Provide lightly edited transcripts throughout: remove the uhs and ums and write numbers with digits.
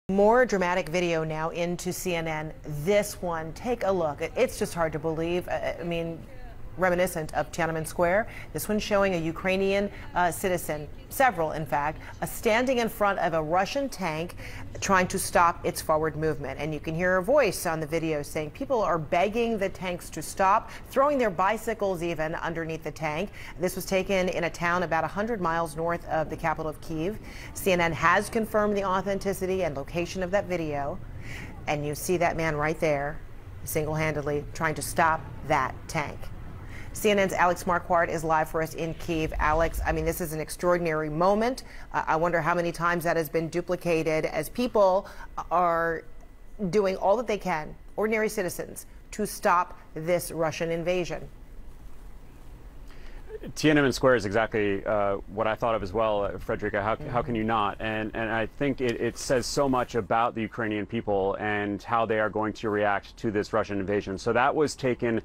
More dramatic video now into CNN. This one, take a look. It's just hard to believe. I mean, reminiscent of Tiananmen Square. This one showing a Ukrainian citizen, several in fact, standing in front of a Russian tank trying to stop its forward movement. And you can hear a voice on the video saying people are begging the tanks to stop, throwing their bicycles even underneath the tank. This was taken in a town about 100 miles north of the capital of Kyiv. CNN has confirmed the authenticity and location of that video. And you see that man right there, single-handedly trying to stop that tank. CNN's Alex Marquardt is live for us in Kyiv. Alex, I mean, this is an extraordinary moment. I wonder how many times that has been duplicated as people are doing all that they can, ordinary citizens, to stop this Russian invasion. Tiananmen Square is exactly what I thought of as well, Frederica. How can you not? And I think it says so much about the Ukrainian people and how they are going to react to this Russian invasion. So that was taken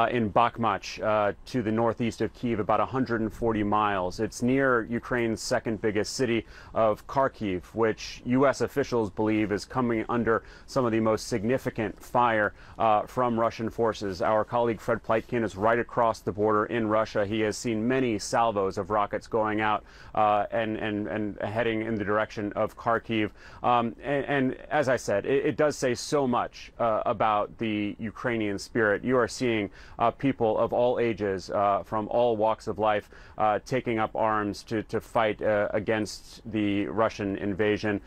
in Bakhmach to the northeast of Kyiv, about 140 miles. It's near Ukraine's second biggest city of Kharkiv, which U.S. officials believe is coming under some of the most significant fire from Russian forces. Our colleague Fred Pleitkin is right across the border in Russia. He has seen many salvos of rockets going out and heading in the direction of Kharkiv. And as I said, it does say so much about the Ukrainian spirit. You are seeing people of all ages, from all walks of life, taking up arms to fight against the Russian invasion.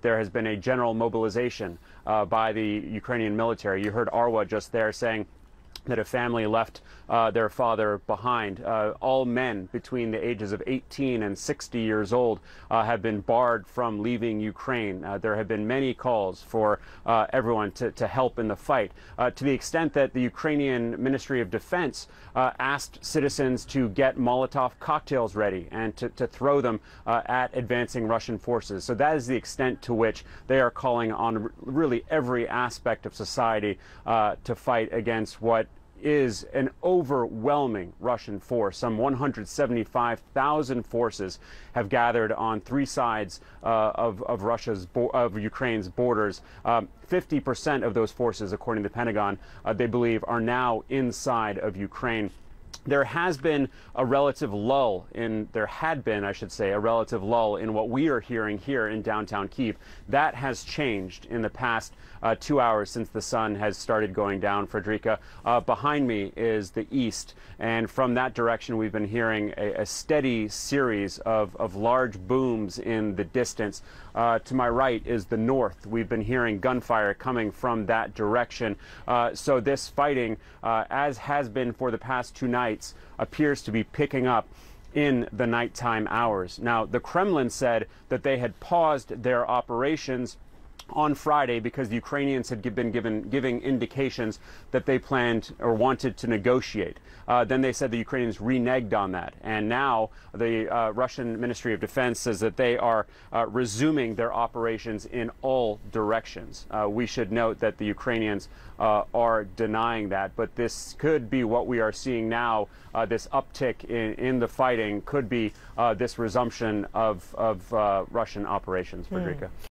There has been a general mobilization by the Ukrainian military. You heard Arwa just there saying that a family left their father behind. All men between the ages of 18 and 60 years old have been barred from leaving Ukraine. There have been many calls for everyone to help in the fight, to the extent that the Ukrainian Ministry of Defense asked citizens to get Molotov cocktails ready and to throw them at advancing Russian forces. So that is the extent to which they are calling on really every aspect of society to fight against what is an overwhelming Russian force. Some 175,000 forces have gathered on three sides of Ukraine's borders. 50% of those forces, according to the Pentagon, they believe are now inside of Ukraine. There has been a relative lull there had been, I should say, a relative lull in what we are hearing here in downtown Kyiv. That has changed in the past 2 hours since the sun has started going down, Frederica. Behind me is the east, and from that direction we've been hearing a steady series of large booms in the distance. To my right is the north. We've been hearing gunfire coming from that direction. So this fighting, as has been for the past 2 nights, appears to be picking up in the nighttime hours. Now, the Kremlin said that they had paused their operations on Friday because the Ukrainians had been giving indications that they planned or wanted to negotiate. Then they said the Ukrainians reneged on that. And now the Russian Ministry of Defense says that they are resuming their operations in all directions. We should note that the Ukrainians are denying that. But this could be what we are seeing now. This uptick in the fighting could be this resumption of Russian operations, Frederica.